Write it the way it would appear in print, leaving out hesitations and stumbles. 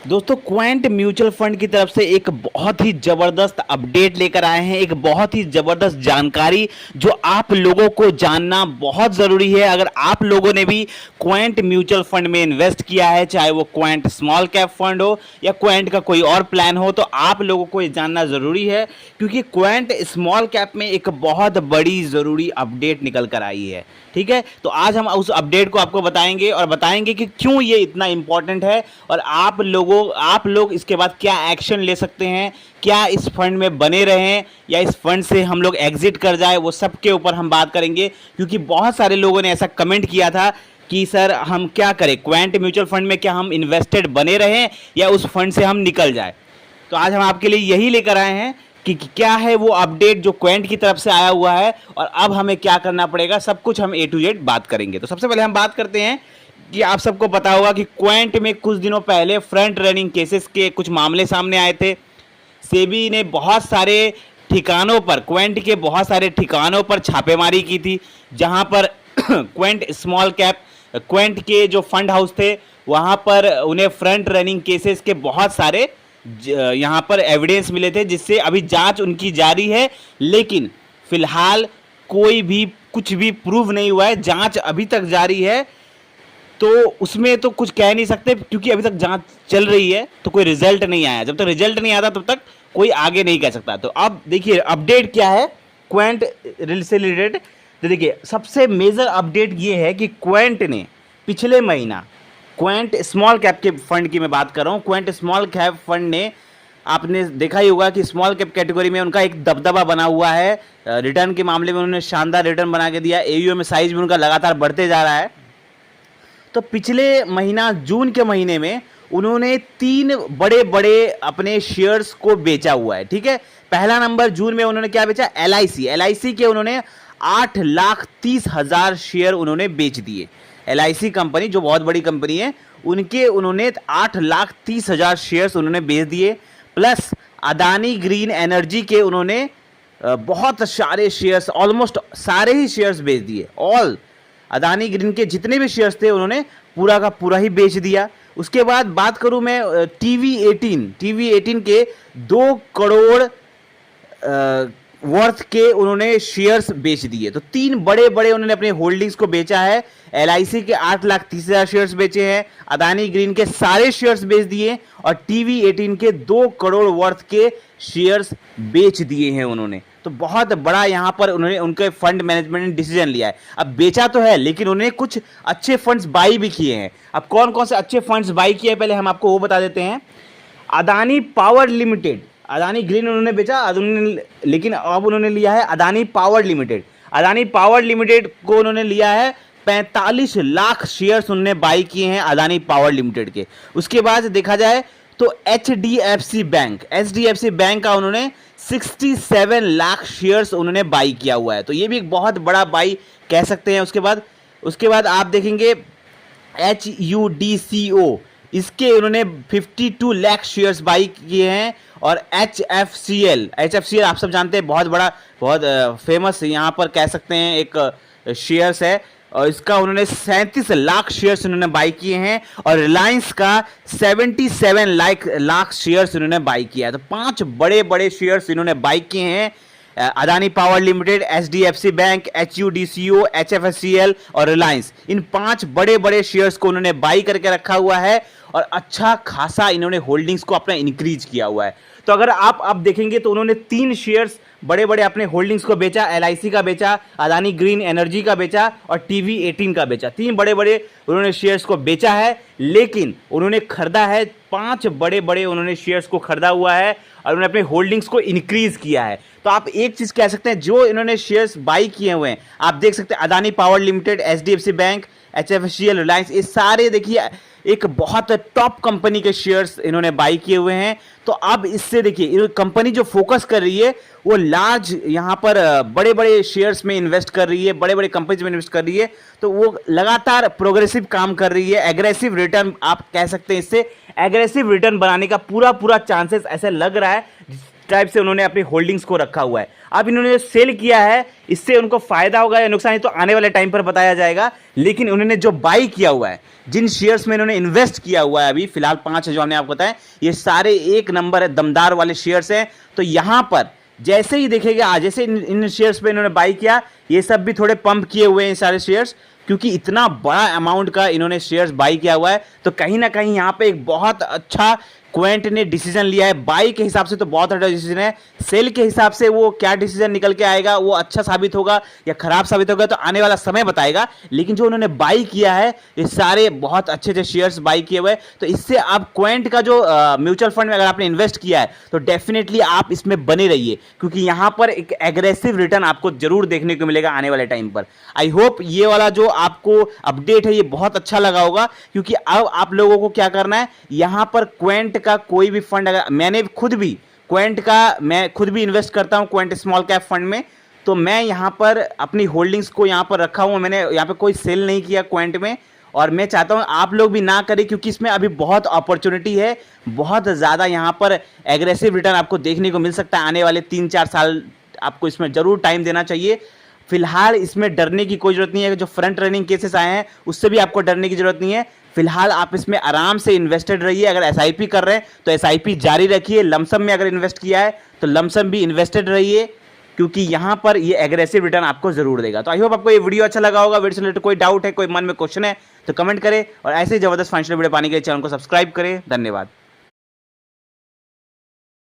दोस्तों Quint mutual fund की तरफ से एक बहुत ही ज़बरदस्त अपडेट लेकर आए हैं। एक बहुत ही ज़बरदस्त जानकारी जो आप लोगों को जानना बहुत ज़रूरी है। अगर आप लोगों ने भी क्वेंट म्यूचुअल फंड में इन्वेस्ट किया है, चाहे वो क्वेंट स्मॉल कैप फंड हो या क्वेंट का कोई और प्लान हो, तो आप लोगों को ये जानना ज़रूरी है, क्योंकि क्वेंट स्मॉल कैप में एक बहुत बड़ी ज़रूरी अपडेट निकल कर आई है। ठीक है, तो आज हम उस अपडेट को आपको बताएंगे और बताएंगे कि क्यों ये इतना इंपॉर्टेंट है और आप लोग इसके बाद क्या एक्शन ले सकते हैं, क्या इस फंड में बने रहें या इस फंड से हम लोग एग्जिट कर जाए, वो सब के ऊपर हम बात करेंगे। क्योंकि बहुत सारे लोगों ने ऐसा कमेंट किया था कि सर हम क्या करें, क्वेंट म्यूचुअल फंड में क्या हम इन्वेस्टेड बने रहें या उस फंड से हम निकल जाए। तो आज हम आपके लिए यही लेकर आए हैं कि क्या है वो अपडेट जो क्वेंट की तरफ से आया हुआ है और अब हमें क्या करना पड़ेगा, सब कुछ हम A to Z बात करेंगे। तो सबसे पहले हम बात करते हैं कि आप सबको पता होगा कि क्वेंट में कुछ दिनों पहले फ्रंट रनिंग केसेस के कुछ मामले सामने आए थे। सेबी ने बहुत सारे ठिकानों पर, क्वेंट के बहुत सारे ठिकानों पर छापेमारी की थी, जहां पर क्वेंट स्मॉल कैप, क्वेंट के जो फंड हाउस थे वहां पर उन्हें फ्रंट रनिंग केसेस के बहुत सारे यहाँ पर एविडेंस मिले थे, जिससे अभी जांच उनकी जारी है। लेकिन फिलहाल कोई भी कुछ भी प्रूव नहीं हुआ है, जांच अभी तक जारी है। तो उसमें तो कुछ कह नहीं सकते, क्योंकि अभी तक जांच चल रही है, तो कोई रिजल्ट नहीं आया। जब तक रिजल्ट नहीं आता तब तक कोई आगे नहीं कह सकता। तो अब देखिए अपडेट क्या है क्वेंट से रिलेटेड। तो देखिए सबसे मेजर अपडेट ये है कि क्वेंट ने पिछले महीना, क्वेंट स्मॉल कैप के फंड की मैं बात कर रहा हूँ, क्वेंट स्मॉल कैप फंड ने, आपने देखा ही होगा कि स्मॉल कैप कैटेगरी में उनका एक दबदबा बना हुआ है। रिटर्न के मामले में उन्होंने शानदार रिटर्न बना के दिया। AUM साइज भी उनका लगातार बढ़ते जा रहा है। तो पिछले महीना जून के महीने में उन्होंने 3 बड़े बड़े अपने शेयर्स को बेचा हुआ है। ठीक है, पहला नंबर जून में उन्होंने क्या बेचा, LIC के उन्होंने 8,30,000 शेयर उन्होंने बेच दिए। LIC कंपनी जो बहुत बड़ी कंपनी है, उनके उन्होंने 8,30,000 शेयर्स उन्होंने बेच दिए। प्लस अदानी ग्रीन एनर्जी के उन्होंने बहुत सारे शेयर्स, ऑलमोस्ट सारे ही शेयर्स बेच दिए। ऑल अदानी ग्रीन के जितने भी शेयर्स थे उन्होंने पूरा का पूरा ही बेच दिया। उसके बाद बात करूं मैं TV18 के 2 करोड़ वर्थ के उन्होंने शेयर्स बेच दिए। तो 3 बड़े बड़े उन्होंने अपने होल्डिंग्स को बेचा है। LIC के 8,30,000 शेयर्स बेचे हैं, अदानी ग्रीन के सारे शेयर्स बेच दिए और TV18 के 2 करोड़ वर्थ के शेयर्स बेच दिए हैं उन्होंने। तो बहुत बड़ा यहां पर उन्होंने, उनके फंड मैनेजमेंट ने डिसीजन लिया है। अब बेचा तो है, लेकिन उन्होंने कुछ अच्छे फंड्स बाई भी किए हैं। अब कौन कौन से अच्छे फंड्स बाई किए पहले हम आपको वो बता देते हैं। Adani power limited, Adani green उन्होंने बेचा, लेकिन अब उन्होंने लिया है Adani power limited. Adani power limited को उन्होंने लिया है 45 लाख शेयर्स उन्होंने बाई किए हैं अदानी पावर लिमिटेड के। उसके बाद देखा जाए तो HDFC बैंक का उन्होंने 67 लाख शेयर्स उन्होंने बाई किया हुआ है। तो ये भी एक बहुत बड़ा बाई कह सकते हैं। उसके बाद आप देखेंगे HUDCO, इसके उन्होंने 52 लाख शेयर्स बाई किए हैं। और HFCL आप सब जानते हैं, बहुत बड़ा, बहुत फेमस यहाँ पर कह सकते हैं एक शेयर्स है, और इसका उन्होंने 37 लाख शेयर्स उन्होंने बाई किए हैं। और रिलायंस का 77 लाख शेयर्स उन्होंने बाई किया है। तो 5 बड़े बड़े शेयर्स इन्होंने बाई किए हैं। Adani power limited, HDFC bank, HUDCO, HFCL और रिलायंस, इन 5 बड़े बड़े शेयर्स को उन्होंने बाई करके रखा हुआ है और अच्छा खासा इन्होंने होल्डिंग्स को अपना इंक्रीज किया हुआ है। तो अगर आप अब देखेंगे तो उन्होंने 3 शेयर्स बड़े बड़े अपने होल्डिंग्स को बेचा, LIC का बेचा, अदानी ग्रीन एनर्जी का बेचा और TV18 का बेचा। 3 बड़े बड़े उन्होंने शेयर्स को बेचा है, लेकिन उन्होंने खरीदा है 5 बड़े बड़े उन्होंने शेयर्स को खरीदा हुआ है और उन्होंने अपने होल्डिंग्स को इंक्रीज किया है। तो आप एक चीज कह सकते हैं, जो इन्होंने शेयर्स बाई किए हुए हैं, आप देख सकते हैं Adani power limited, HDFC bank, HFCL, Reliance, ये सारे देखिए एक बहुत टॉप कंपनी के शेयर्स इन्होंने बाई किए हुए हैं। तो अब इससे देखिए कंपनी जो फोकस कर रही है वो लार्ज, यहाँ पर बड़े बड़े शेयर्स में इन्वेस्ट कर रही है, बड़े बड़े कंपनीज में इन्वेस्ट कर रही है। तो वो लगातार प्रोग्रेसिव काम कर रही है, एग्रेसिव रिटर्न आप कह सकते हैं, इससे एग्रेसिव रिटर्न बनाने का पूरा चांसेस ऐसा लग रहा है टाइप से उन्होंने अपनी होल्डिंग्स को रखा हुआ है। अब इन्होंने सेल किया है, इससे उनको फायदा होगा या नुकसान, ये तो आने वाले टाइम पर बताया जाएगा। लेकिन उन्होंने जो बाई किया हुआ है, जिन शेयर्स में इन्होंने इन्वेस्ट किया हुआ है, अभी फिलहाल 5 है जो हमने आपको बताया, ये सारे एक नंबर है, दमदार वाले शेयर्स हैं। तो यहां पर जैसे ही देखेगा, आज जैसे इन शेयर्स पे इन्होंने बाई किया, ये सब भी थोड़े पंप किए हुए हैं सारे शेयर्स, क्योंकि इतना बड़ा अमाउंट का इन्होंने शेयर्स बाई किया हुआ है। तो कहीं ना कहीं यहाँ पे एक बहुत अच्छा क्वेंट ने डिसीजन लिया है। बाई के हिसाब से तो बहुत अच्छा डिसीजन है, सेल के हिसाब से वो क्या डिसीजन निकल के आएगा, वो अच्छा साबित होगा या खराब साबित होगा, तो आने वाला समय बताएगा। लेकिन जो उन्होंने बाई किया है, ये सारे बहुत अच्छे अच्छे शेयर्स बाई किए हुए हैं। तो इससे आप क्वेंट का जो म्यूचुअल फंड में अगर आपने इन्वेस्ट किया है, तो डेफिनेटली आप इसमें बने रहिए, क्योंकि यहां पर एक एग्रेसिव रिटर्न आपको जरूर देखने को मिलेगा आने वाले टाइम पर। आई होप ये वाला जो आपको अपडेट है ये बहुत अच्छा लगा होगा, क्योंकि अब आप लोगों को क्या करना है, यहां पर क्वेंट का कोई भी फंड, अगर मैंने खुद भी क्वेंट का, मैं खुद भी इन्वेस्ट करता हूं क्वेंट स्मॉल कैप फंड में, तो मैं यहां पर अपनी होल्डिंग्स को यहां पर रखा हूं, मैंने यहां पे कोई सेल नहीं किया क्वेंट में। और मैं चाहता हूं आप लोग भी ना करें, क्योंकि इसमें अभी बहुत अपॉर्चुनिटी है, बहुत ज़्यादा यहां पर एग्रेसिव रिटर्न आपको देखने को मिल सकता है। आने वाले 3-4 साल आपको इसमें जरूर टाइम देना चाहिए। फिलहाल इसमें डरने की कोई जरूरत नहीं है, जो फ्रंट रनिंग केसेस आए हैं उससे भी आपको डरने की जरूरत नहीं है। फिलहाल आप इसमें आराम से इन्वेस्टेड रहिए। अगर एसआईपी कर रहे हैं तो एसआईपी जारी रखिए, लमसम में अगर इन्वेस्ट किया है तो लमसम भी इन्वेस्टेड रहिए, क्योंकि यहां पर ये एग्रेसिव रिटर्न आपको जरूर देगा। तो आई होप आपको ये वीडियो अच्छा लगा होगा। वीडियो से रिलेटेड कोई डाउट है, कोई मन में क्वेश्चन है तो कमेंट करें, और ऐसे जबरदस्त फाइनेंशियल वीडियो पाने के लिए चैनल को सब्सक्राइब करें। धन्यवाद।